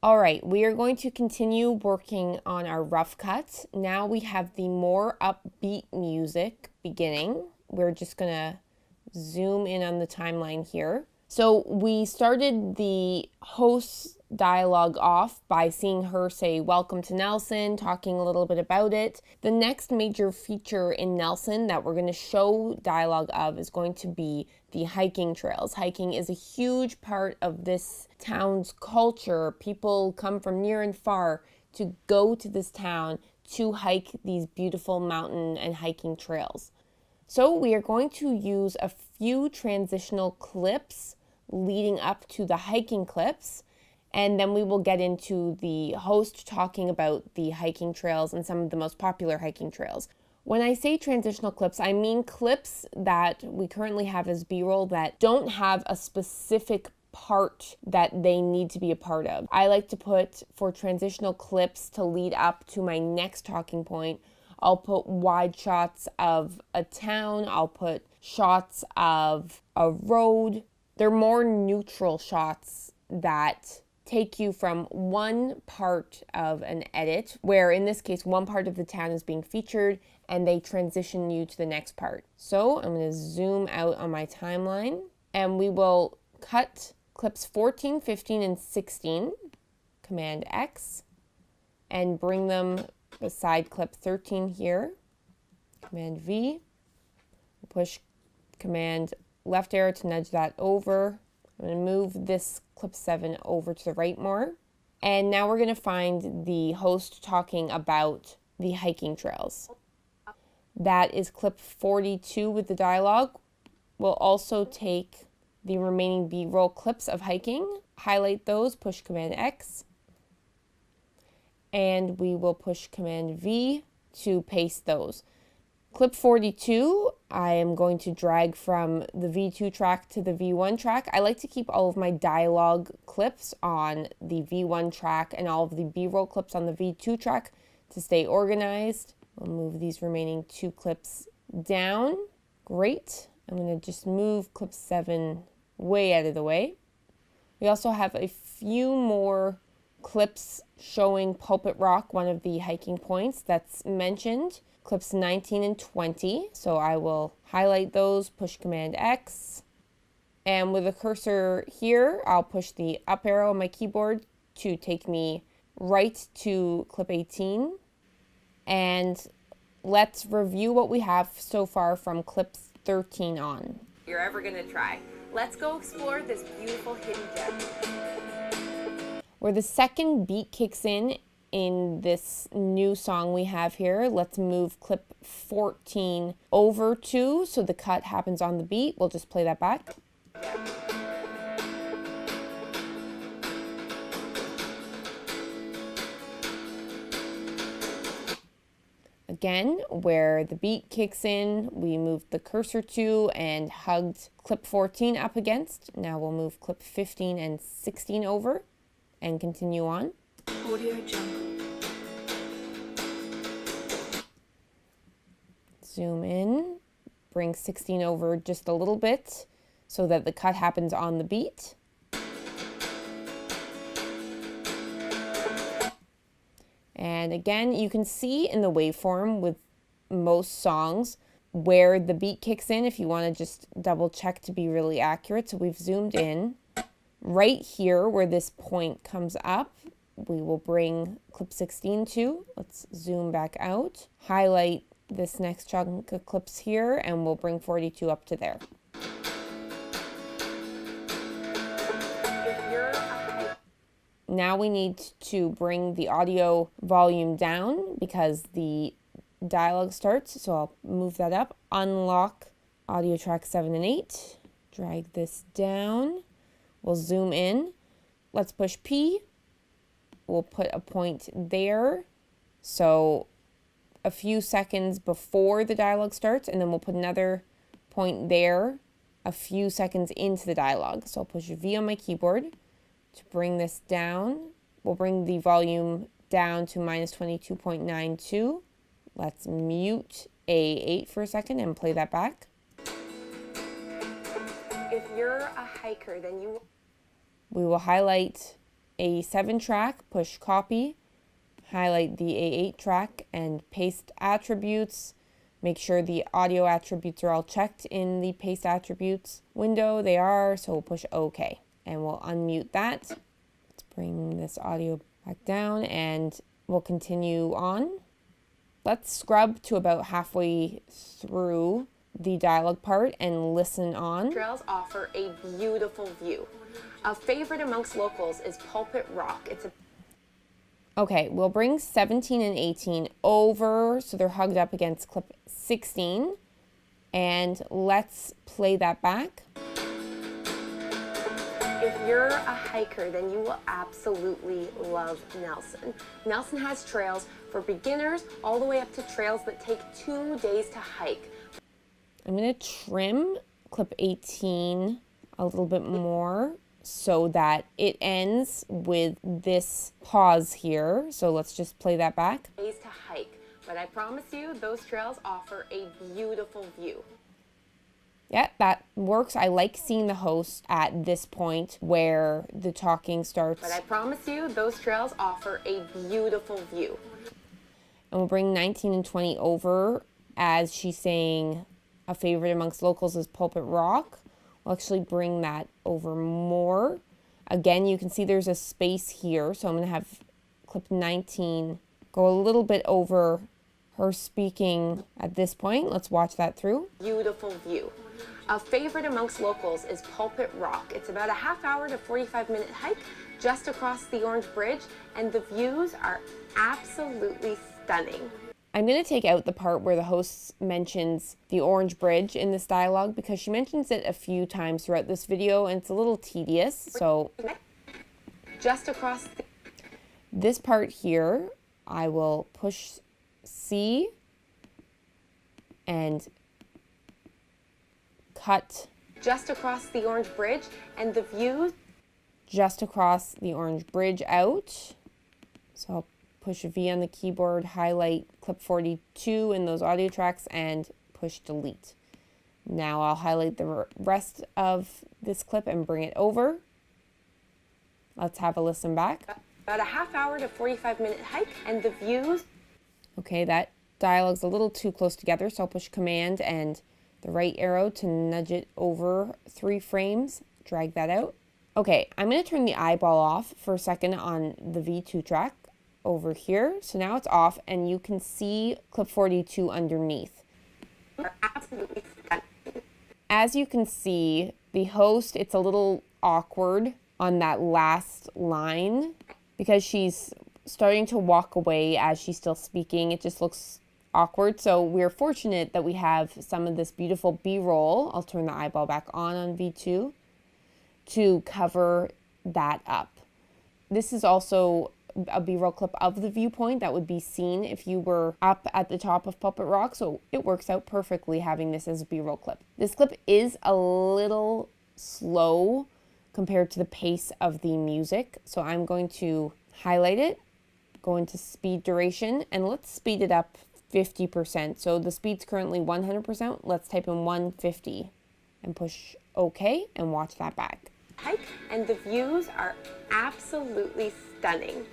All right, we are going to continue working on our rough cut. Now we have the more upbeat music beginning. We're just gonna zoom in on the timeline here. So we started the host's dialogue off by seeing her say, "Welcome to Nelson," talking a little bit about it. The next major feature in Nelson that we're going to show dialogue of is going to be the hiking trails. Hiking is a huge part of this town's culture. People come from near and far to go to this town to hike these beautiful mountain and hiking trails. So we are going to use a few transitional clips leading up to the hiking clips, and then we will get into the host talking about the hiking trails and some of the most popular hiking trails. When I say transitional clips, I mean clips that we currently have as B-roll that don't have a specific part that they need to be a part of. I like to put, for transitional clips to lead up to my next talking point, I'll put wide shots of a town, I'll put shots of a road. They're more neutral shots that take you from one part of an edit, where in this case, one part of the town is being featured and they transition you to the next part. So I'm going to zoom out on my timeline and we will cut clips 14, 15, and 16, Command X, and bring them beside clip 13 here, Command V, push Command left arrow to nudge that over. I'm going to move this clip 7 over to the right more. And now we're going to find the host talking about the hiking trails. That is clip 42 with the dialogue. We'll also take the remaining B-roll clips of hiking, highlight those, push Command X, and we will push Command V to paste those. Clip 42, I am going to drag from the V2 track to the V1 track. I like to keep all of my dialogue clips on the V1 track and all of the B-roll clips on the V2 track to stay organized. We'll move these remaining 2 clips down. Great. I'm going to just move clip 7 way out of the way. We also have a few more clips showing Pulpit Rock, one of the hiking points that's mentioned. Clips 19 and 20. So I will highlight those, push Command X. And with the cursor here, I'll push the up arrow on my keyboard to take me right to clip 18. And let's review what we have so far from clip 13 on. If you're ever going to try. Let's go explore this beautiful hidden gem. Where the second beat kicks in this new song we have here, let's move clip 14 over to, so the cut happens on the beat. We'll just play that back. Again, where the beat kicks in, we moved the cursor to and hugged clip 14 up against. Now we'll move clip 15 and 16 over and continue on. Audio Jungle. Zoom in, bring 16 over just a little bit so that the cut happens on the beat. And again, you can see in the waveform with most songs where the beat kicks in if you want to just double check to be really accurate. So we've zoomed in. Right here where this point comes up, we will bring clip 16 to. Let's zoom back out, highlight this next chunk of clips here, and we'll bring 42 up to there. Now we need to bring the audio volume down because the dialogue starts, so I'll move that up. Unlock audio track 7 and 8. Drag this down. We'll zoom in. Let's push P. We'll put a point there. So a few seconds before the dialogue starts, and then we'll put another point there a few seconds into the dialogue. So I'll push V on my keyboard to bring this down. We'll bring the volume down to minus 22.92. Let's mute A8 for a second and play that back. If you're a hiker, then we will highlight A7 track, push copy, highlight the A8 track and paste attributes. Make sure the audio attributes are all checked in the paste attributes window. They are, so we'll push OK and we'll unmute that. Let's bring this audio back down and we'll continue on. Let's scrub to about halfway through the dialogue part and listen on. Trails offer a beautiful view. A favorite amongst locals is Pulpit Rock. Okay, we'll bring 17 and 18 over so they're hugged up against clip 16. And let's play that back. If you're a hiker, then you will absolutely love Nelson. Nelson has trails for beginners all the way up to trails that take 2 days to hike. I'm going to trim clip 18 a little bit more so that it ends with this pause here. So let's just play that back. Days to hike, but I promise you those trails offer a beautiful view. Yeah, that works. I like seeing the host at this point where the talking starts. But I promise you those trails offer a beautiful view. And we'll bring 19 and 20 over as she's saying a favorite amongst locals is Pulpit Rock. We'll actually bring that over more. Again, you can see there's a space here, so I'm going to have clip 19 go a little bit over her speaking at this point. Let's watch that through. Beautiful view. A favorite amongst locals is Pulpit Rock. It's about a half-hour to 45-minute hike just across the Orange Bridge, and the views are absolutely stunning. I'm going to take out the part where the host mentions the Orange Bridge in this dialogue because she mentions it a few times throughout this video and it's a little tedious. So just across this part here, I will push C and cut just across the Orange Bridge and the views just across the Orange Bridge out. So I'll push V on the keyboard, highlight clip 42 in those audio tracks and push delete. Now I'll highlight the rest of this clip and bring it over. Let's have a listen back. About a half-hour to 45-minute hike and the views. Okay, that dialogue's a little too close together, so I'll push Command and the right arrow to nudge it over 3 frames, drag that out. Okay, I'm going to turn the eyeball off for a second on the V2 track over here. So now it's off and you can see clip 42 underneath. As you can see, the host, it's a little awkward on that last line because she's starting to walk away as she's still speaking. It just looks awkward. So we're fortunate that we have some of this beautiful B-roll. I'll turn the eyeball back on V2 to cover that up. This is also a B-roll clip of the viewpoint that would be seen if you were up at the top of Pulpit Rock, so it works out perfectly having this as a B-roll clip. This clip is a little slow compared to the pace of the music, so I'm going to highlight it, go into speed duration, and let's speed it up 50%. So the speed's currently 100%, let's type in 150 and push OK and watch that back. Hike and the views are absolutely stunning.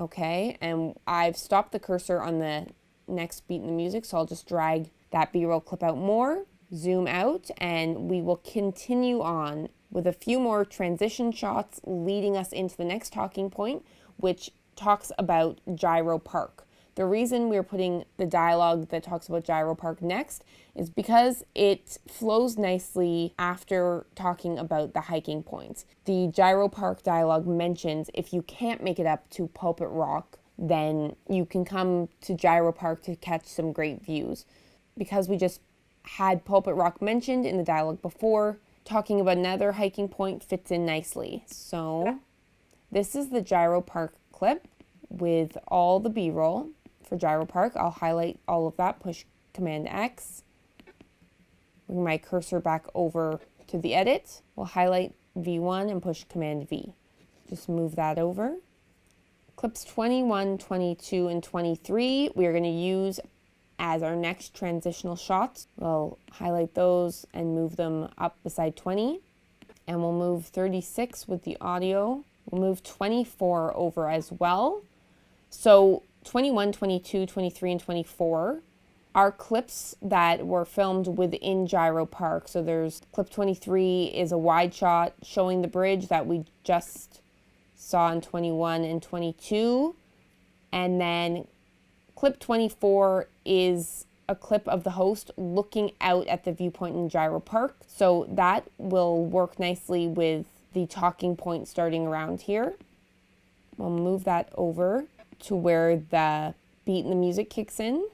Okay, and I've stopped the cursor on the next beat in the music, so I'll just drag that B-roll clip out more, zoom out, and we will continue on with a few more transition shots leading us into the next talking point, which talks about Gyro Park. The reason we're putting the dialogue that talks about Gyro Park next is because it flows nicely after talking about the hiking points. The Gyro Park dialogue mentions if you can't make it up to Pulpit Rock, then you can come to Gyro Park to catch some great views. Because we just had Pulpit Rock mentioned in the dialogue before, talking about another hiking point fits in nicely. So this is the Gyro Park clip with all the B-roll. For Gyro Park, I'll highlight all of that, push Command X, bring my cursor back over to the edit. We'll highlight V1 and push Command V. Just move that over. Clips 21, 22, and 23, we are going to use as our next transitional shots. We'll highlight those and move them up beside 20. And we'll move 36 with the audio. We'll move 24 over as well. So 21, 22, 23, and 24 are clips that were filmed within Gyro Park. So there's clip 23 is a wide shot showing the bridge that we just saw in 21 and 22. And then clip 24 is a clip of the host looking out at the viewpoint in Gyro Park. So that will work nicely with the talking point starting around here. We'll move that over to where the beat and the music kicks in.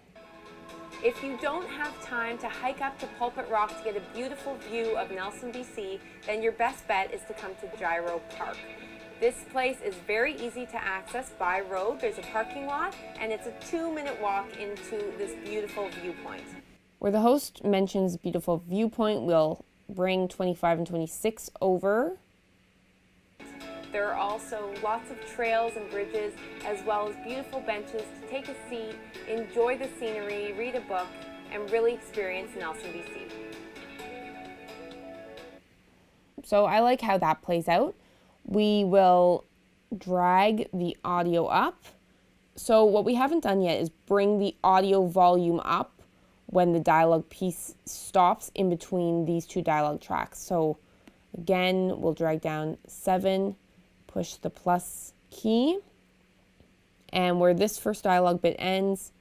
If you don't have time to hike up to Pulpit Rock to get a beautiful view of Nelson, BC, then your best bet is to come to Gyro Park. This place is very easy to access by road. There's a parking lot, and it's a 2-minute walk into this beautiful viewpoint. Where the host mentions beautiful viewpoint, we'll bring 25 and 26 over. There are also lots of trails and bridges, as well as beautiful benches to take a seat, enjoy the scenery, read a book, and really experience Nelson, BC. So I like how that plays out. We will drag the audio up. So what we haven't done yet is bring the audio volume up when the dialogue piece stops in between these two dialogue tracks. So again, we'll drag down 7, push the plus key, and where this first dialogue bit ends,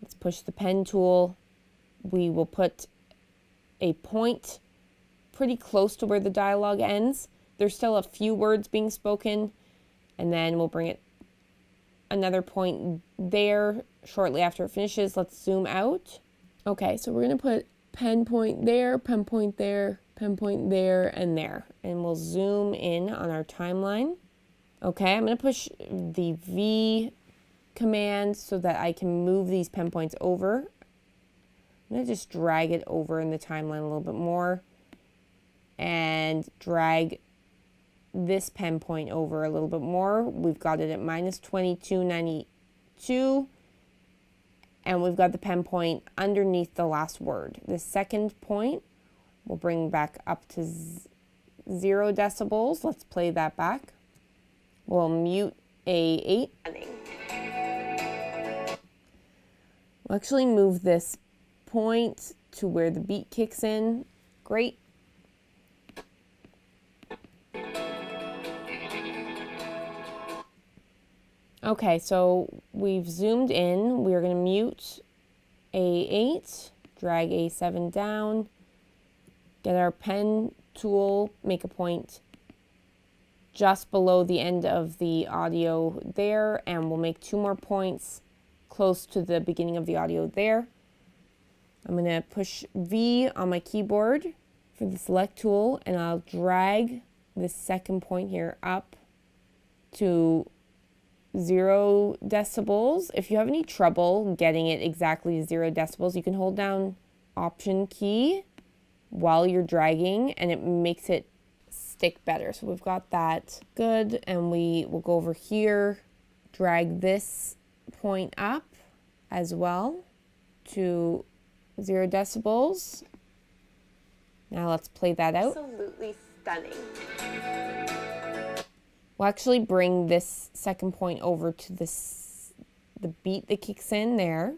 let's push the pen tool. We will put a point pretty close to where the dialogue ends. There's still a few words being spoken, and then we'll bring it another point there shortly after it finishes. Let's zoom out. Okay, so we're going to put pen point there, pen point there, pen point there, and there. And we'll zoom in on our timeline. Okay, I'm going to push the V command so that I can move these pen points over. I'm going to just drag it over in the timeline a little bit more and drag this pen point over a little bit more. We've got it at minus 2292, and we've got the pen point underneath the last word. The second point we'll bring back up to 0 decibels. Let's play that back. We'll mute A8. We'll actually move this point to where the beat kicks in. Great. Okay, so we've zoomed in. We're going to mute A8, drag A7 down, get our pen tool, make a point just below the end of the audio there, and we'll make 2 more points close to the beginning of the audio there. I'm going to push V on my keyboard for the select tool, and I'll drag this second point here up to 0 decibels. If you have any trouble getting it exactly 0 decibels, you can hold down Option key while you're dragging, and it makes it stick better. So we've got that good, and we will go over here, drag this point up as well to 0 decibels. Now let's play that out. Absolutely stunning. We'll actually bring this second point over to the beat that kicks in there.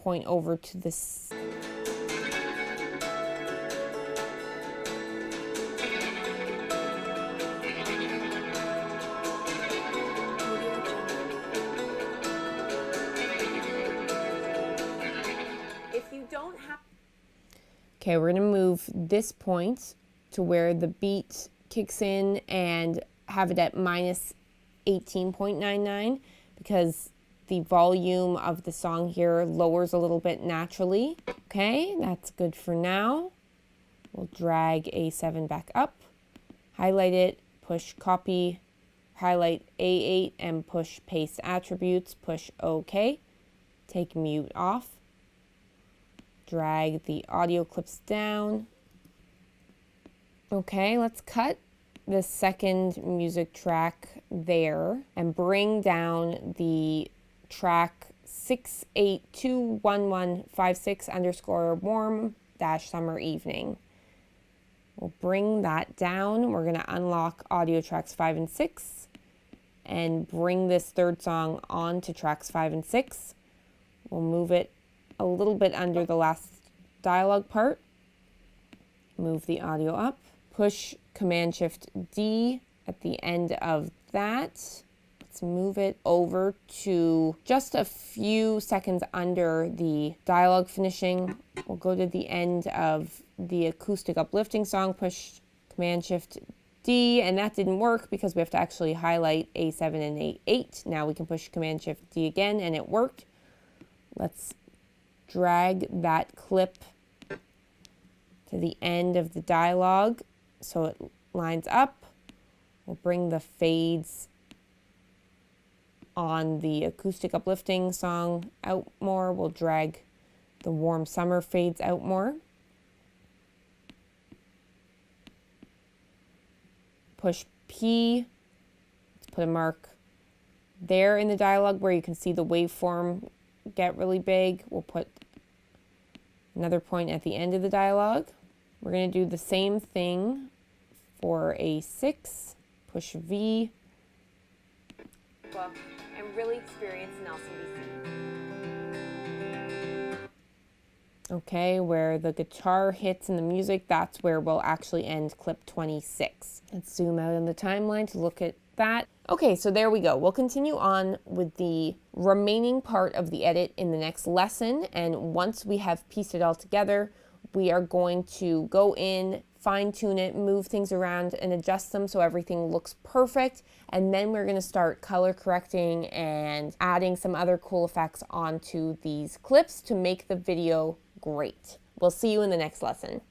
Point over to this. If you don't have... Okay, we're going to move this point to where the beat kicks in and have it at minus 18.99 because the volume of the song here lowers a little bit naturally. Okay, that's good for now. We'll drag A7 back up, highlight it, push copy, highlight A8 and push paste attributes, push OK, take mute off, drag the audio clips down. Okay, let's cut the second music track there and bring down the track 6821156 _ warm - summer evening. We'll bring that down. We're gonna unlock audio tracks 5 and 6 and bring this third song onto tracks 5 and 6. We'll move it a little bit under the last dialogue part. Move the audio up. Push Command-Shift-D at the end of that. Let's move it over to just a few seconds under the dialogue finishing. We'll go to the end of the acoustic uplifting song, push Command-Shift-D, and that didn't work because we have to actually highlight A7 and A8. Now we can push Command-Shift-D again, and it worked. Let's drag that clip to the end of the dialogue so it lines up. We'll bring the fades on the acoustic uplifting song out more. We'll drag the warm summer fades out more. Push P. Let's put a mark there in the dialogue where you can see the waveform get really big. We'll put another point at the end of the dialogue. We're going to do the same thing for A6. Push V. Book and really experience Nelson, BC. Okay, where the guitar hits in the music, that's where we'll actually end clip 26. Let's zoom out on the timeline to look at that. Okay, so there we go. We'll continue on with the remaining part of the edit in the next lesson, and once we have pieced it all together, we are going to go in, fine-tune it, move things around, and adjust them so everything looks perfect, and then we're going to start color correcting and adding some other cool effects onto these clips to make the video great. We'll see you in the next lesson.